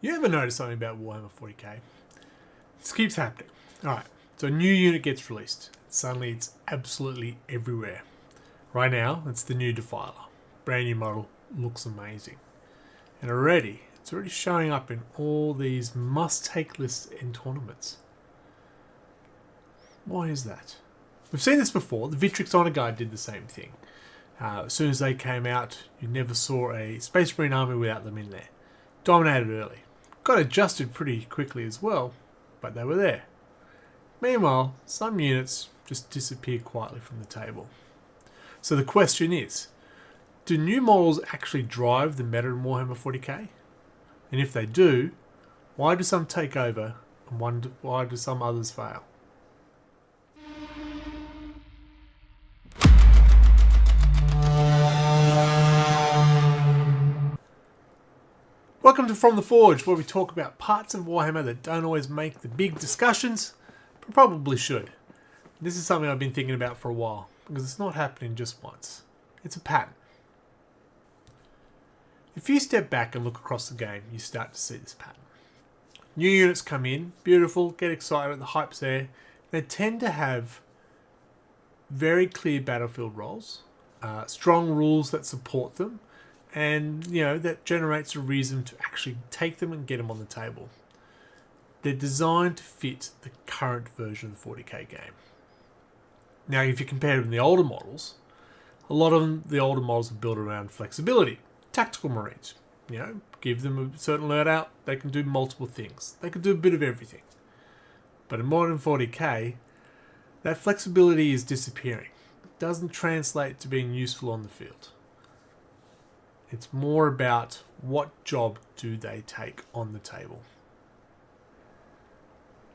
You ever notice something about Warhammer 40k? This keeps happening. Alright, so a new unit gets released. Suddenly it's absolutely everywhere. Right now, it's the new Defiler. Brand new model, looks amazing. And it's already showing up in all these must-take lists in tournaments. Why is that? We've seen this before. The Victrix Honor Guide did the same thing. As soon as they came out, you never saw a Space Marine army without them in there. Dominated early. Got adjusted pretty quickly as well, but they were there. Meanwhile, some units just disappear quietly from the table. So the question is, do new models actually drive the meta in Warhammer 40k? And if they do, why do some take over and why do some others fail? Welcome to From the Forge, where we talk about parts of Warhammer that don't always make the big discussions, but probably should. This is something I've been thinking about for a while, because it's not happening just once. It's a pattern. If you step back and look across the game, you start to see this pattern. New units come in, beautiful, get excited, the hype's there. They tend to have very clear battlefield roles, strong rules that support them, and that generates a reason to actually take them and get them on the table. They're designed to fit the current version of the 40k game. Now, if you compare them to the older models, a lot of the older models are built around flexibility. Tactical Marines, give them a certain loadout, they can do multiple things. They can do a bit of everything. But in modern 40k, that flexibility is disappearing. It doesn't translate to being useful on the field. It's more about what job do they take on the table.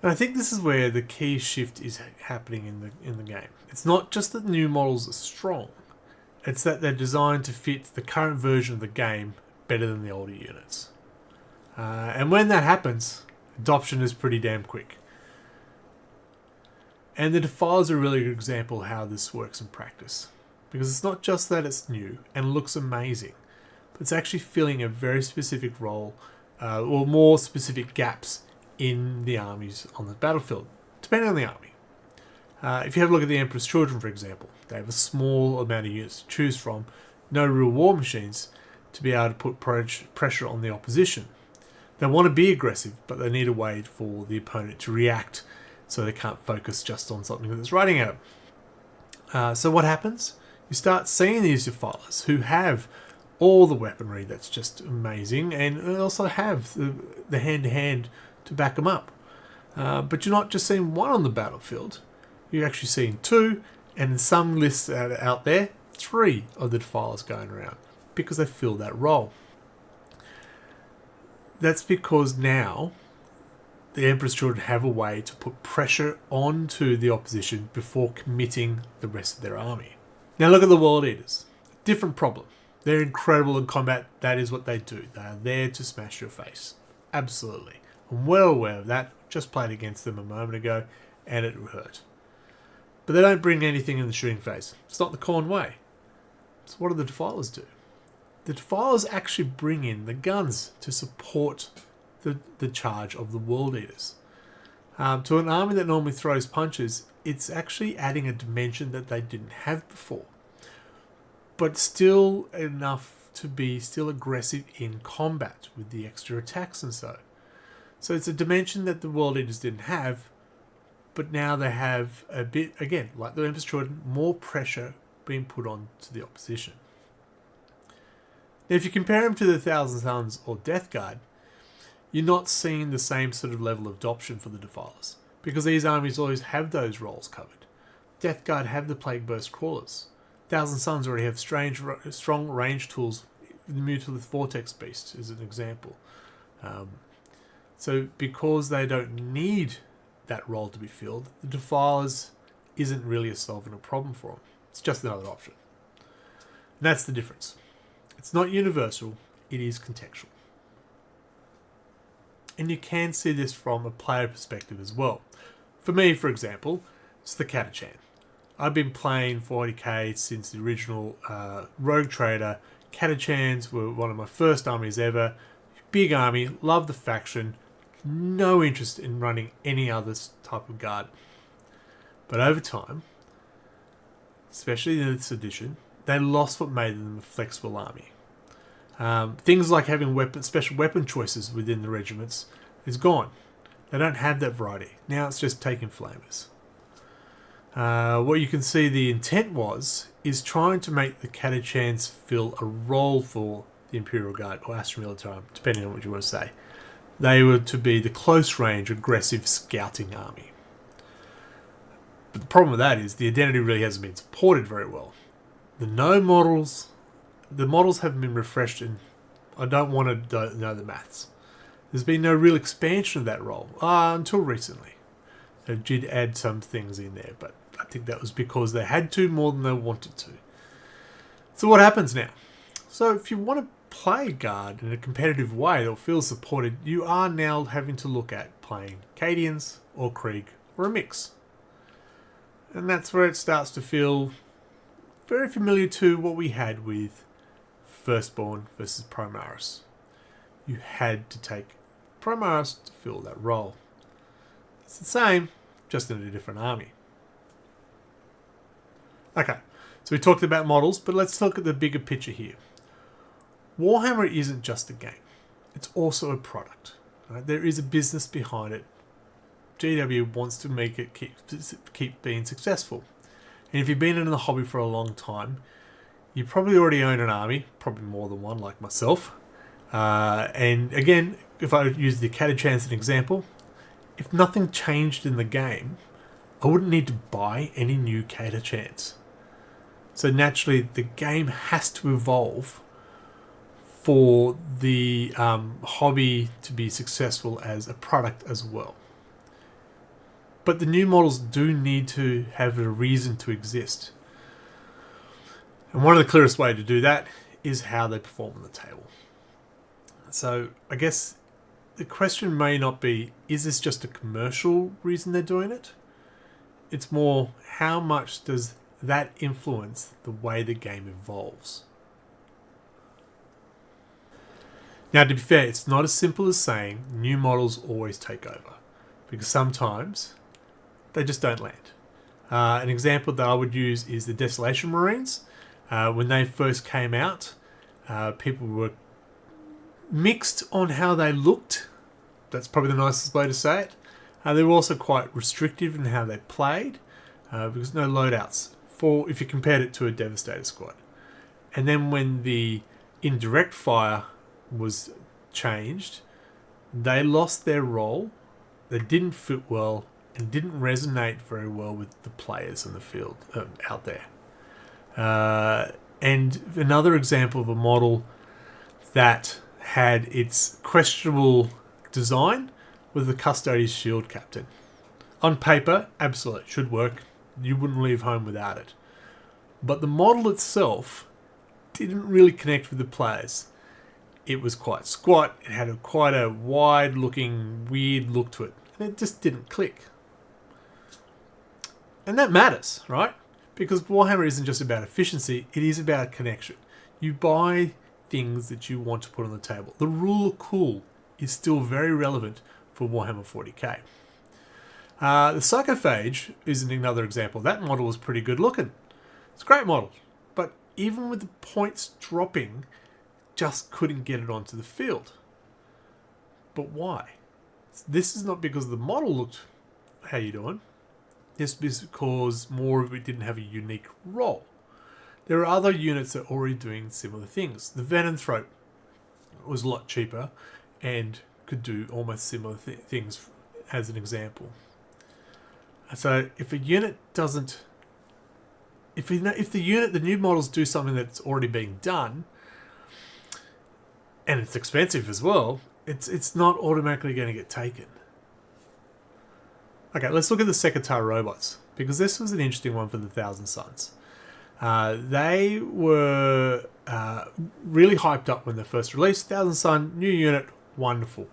And I think this is where the key shift is happening in the game. It's not just that new models are strong, it's that they're designed to fit the current version of the game better than the older units. And when that happens, adoption is pretty damn quick. And the Defiler's a really good example of how this works in practice. Because it's not just that it's new and looks amazing, but it's actually filling a very specific role, or more specific gaps in the armies on the battlefield, depending on the army. If you have a look at the Emperor's Children, for example, they have a small amount of units to choose from, no real war machines to be able to put pressure on the opposition. They want to be aggressive, but they need a way for the opponent to react so they can't focus just on something that's riding at them. So what happens? You start seeing these Defilers who have all the weaponry that's just amazing, and they also have the hand-to-hand to back them up. But you're not just seeing one on the battlefield, you're actually seeing two, and in some lists out there, 3 of the Defilers going around, because they fill that role. That's because now the Emperor's Children have a way to put pressure onto the opposition before committing the rest of their army. Now look at the World Eaters. Different problem. They're incredible in combat. That is what they do. They are there to smash your face. Absolutely. I'm well aware of that. Just played against them a moment ago, and it hurt. But they don't bring anything in the shooting phase. It's not the Khorne way. So what do the Defilers do? The Defilers actually bring in the guns to support the charge of the World Eaters. To an army that normally throws punches, it's actually adding a dimension that they didn't have before. But still enough to be still aggressive in combat with the extra attacks and so. So it's a dimension that the World Eaters didn't have, but now they have a bit, again, like the Emperor's Children, more pressure being put on to the opposition. Now if you compare them to the Thousand Suns or Death Guard, you're not seeing the same sort of level of adoption for the Defilers, because these armies always have those roles covered. Death Guard have the Plague Burst Crawlers. Thousand Suns already have strong range tools. The Mutilith Vortex Beast is an example. So because they don't need that role to be filled, the Defilers isn't really solving a problem for them. It's just another option. And that's the difference. It's not universal, it is contextual. And you can see this from a player perspective as well. For me, for example, it's the Catachan. I've been playing 40k since the original Rogue Trader. Catachans were one of my first armies ever. big army, love the faction, no interest in running any other type of guard. But over time, especially in this edition, they lost what made them a flexible army. Things like having special weapon choices within the regiments is gone. They don't have that variety. Now it's just taking flamers. What you can see the intent is trying to make the Catachans fill a role for the Imperial Guard or Astra Militarum, depending on what you want to say. They were to be the close-range, aggressive scouting army. But the problem with that is the identity really hasn't been supported very well. The models haven't been refreshed, and I don't want to know the maths. There's been no real expansion of that role until recently. They did add some things in there, but I think that was because they had to more than they wanted to. So what happens now? So if you want to play Guard in a competitive way that feels supported, you are now having to look at playing Cadians or Krieg or a mix. And that's where it starts to feel very familiar to what we had with Firstborn versus Primaris. You had to take Primaris to fill that role. It's the same, just in a different army. Okay, so we talked about models, but let's look at the bigger picture here. Warhammer isn't just a game. It's also a product. Right? There is a business behind it. GW wants to make it keep being successful. And if you've been in the hobby for a long time, you probably already own an army, probably more than one like myself. And again, if I use the Catachan as an example, if nothing changed in the game, I wouldn't need to buy any new Catachans. So naturally, the game has to evolve for the hobby to be successful as a product as well. But the new models do need to have a reason to exist. And one of the clearest ways to do that is how they perform on the table. So I guess the question may not be, is this just a commercial reason they're doing it? It's more, how much does that influence the way the game evolves? Now, to be fair, it's not as simple as saying new models always take over, because sometimes they just don't land. An example that I would use is the Desolation Marines. When they first came out, people were mixed on how they looked. That's probably the nicest way to say it. They were also quite restrictive in how they played, because no loadouts if you compared it to a Devastator squad. And then when the indirect fire was changed, they lost their role, they didn't fit well, and didn't resonate very well with the players in the field out there. And another example of a model that had its questionable design was the Custodes Shield Captain. On paper, absolutely, should work. You wouldn't leave home without it. But the model itself didn't really connect with the players. It was quite squat, it had quite a wide-looking, weird look to it, and it just didn't click. And that matters, right? Because Warhammer isn't just about efficiency, it is about connection. You buy things that you want to put on the table. The rule of cool is still very relevant for Warhammer 40k. The Psychophage is another example. That model was pretty good looking. It's a great model. But even with the points dropping, just couldn't get it onto the field. But why? This is not because the model looked, how you doing? This is because more of it didn't have a unique role. There are other units that are already doing similar things. The Venom Throat was a lot cheaper and could do almost similar things as an example. So if a unit doesn't, if the new models do something that's already being done, and it's expensive as well, it's not automatically going to get taken. Okay, let's look at the Sekitar robots, because this was an interesting one for the Thousand Suns. They were really hyped up when they first released. Thousand Sun, new unit, wonderful.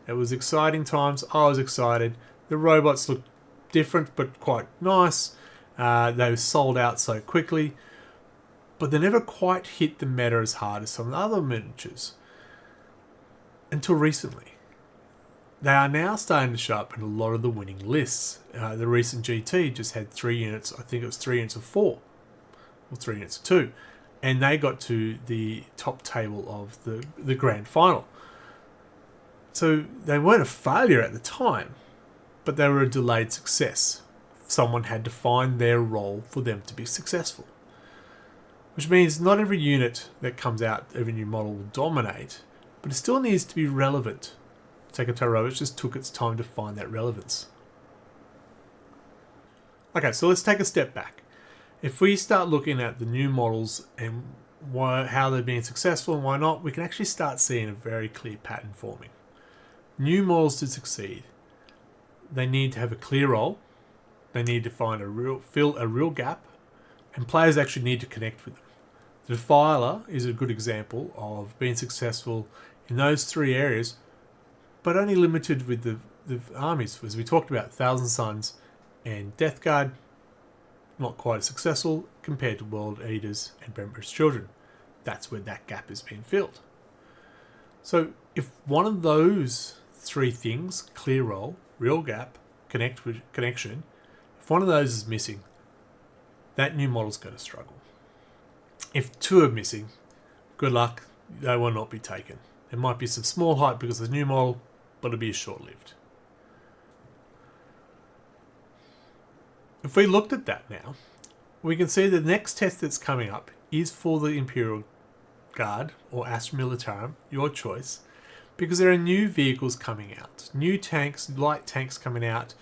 It was exciting times. I was excited. The robots looked different, but quite nice. They were sold out so quickly, but they never quite hit the meta as hard as some of the other miniatures. until recently. They are now starting to show up in a lot of the winning lists. The recent GT just had 3 units, I think it was 3 units of 4, or 3 units of 2, and they got to the top table of the grand final. So they weren't a failure at the time, but they were a delayed success. Someone had to find their role for them to be successful. Which means not every unit that comes out, every new model will dominate, but it still needs to be relevant. Secretary Roberts just took its time to find that relevance. Okay, so let's take a step back. If we start looking at the new models and how they're being successful and why not, we can actually start seeing a very clear pattern forming. New models to succeed, they need to have a clear role, they need to fill a real gap, and players actually need to connect with them. The Defiler is a good example of being successful in those 3 areas, but only limited with the armies. As we talked about, Thousand Suns and Death Guard, not quite as successful compared to World Eaters and Emperor's Children. That's where that gap is being filled. So if one of those 3 things, clear role, real gap, connection, if one of those is missing, that new model's going to struggle. If 2 are missing, good luck, they will not be taken. There might be some small hype because of the new model, but it'll be short-lived. If we looked at that now, we can see the next test that's coming up is for the Imperial Guard or Astra Militarum, your choice, because there are new vehicles coming out. New tanks, light tanks coming out,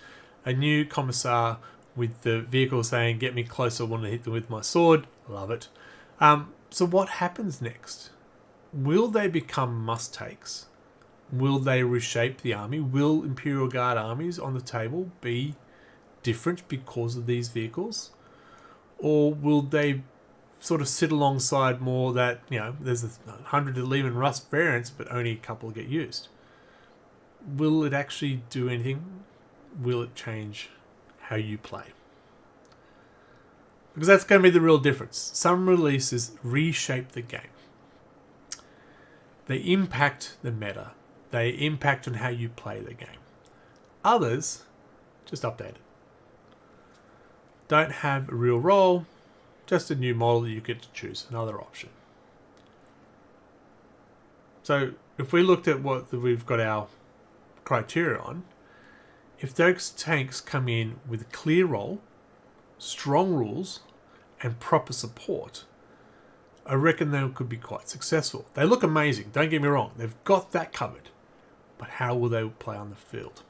a new commissar with the vehicle saying, get me closer, I want to hit them with my sword. Love it. So what happens next? Will they become must-takes? Will they reshape the army? Will Imperial Guard armies on the table be different because of these vehicles? Or will they sort of sit alongside more that, there's 100 Leman and Rust variants, but only a couple get used? Will it actually do anything? Will it change how you play? Because that's going to be the real difference. Some releases reshape the game. They impact the meta. They impact on how you play the game. Others just update it. Don't have a real role, just a new model that you get to choose, another option. So if we looked at what we've got our criteria on, if those tanks come in with a clear role, strong rules, and proper support, I reckon they could be quite successful. They look amazing, don't get me wrong. They've got that covered. But how will they play on the field?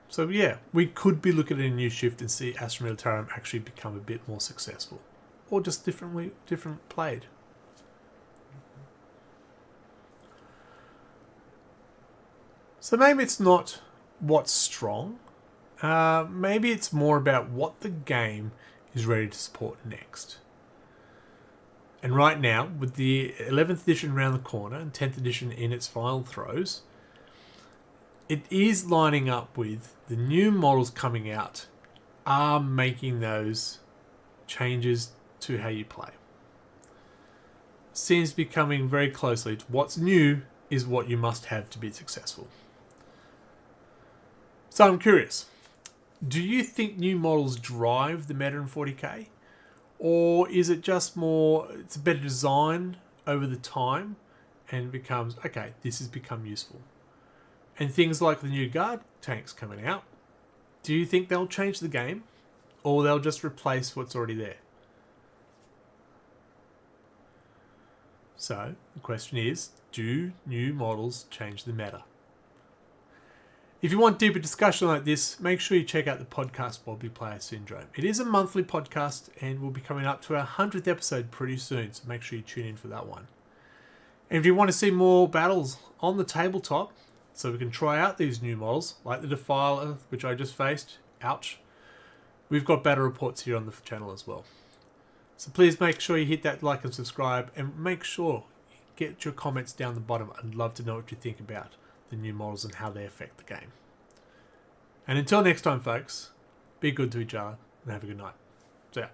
So yeah, we could be looking at a new shift and see Astra Militarum actually become a bit more successful. Or just different played. So maybe it's not what's strong. Maybe it's more about what the game is ready to support next. And right now, with the 11th edition around the corner and 10th edition in its final throes, it is lining up with the new models coming out are making those changes to how you play. Seems to be coming very closely to what's new is what you must have to be successful. So I'm curious, do you think new models drive the meta in 40k? Or is it just more, it's a better design over the time and it becomes, okay, this has become useful. And things like the new guard tanks coming out, do you think they'll change the game? Or they'll just replace what's already there? So, the question is, do new models change the meta? If you want deeper discussion like this, make sure you check out the podcast Wobbly Player Syndrome. It is a monthly podcast and we'll be coming up to our 100th episode pretty soon, so make sure you tune in for that one. And if you want to see more battles on the tabletop, so we can try out these new models, like the Defiler, which I just faced, ouch, we've got battle reports here on the channel as well. So please make sure you hit that like and subscribe, and make sure you get your comments down the bottom. I'd love to know what you think about the new models and how they affect the game. And until next time, folks, be good to each other and have a good night. See ya.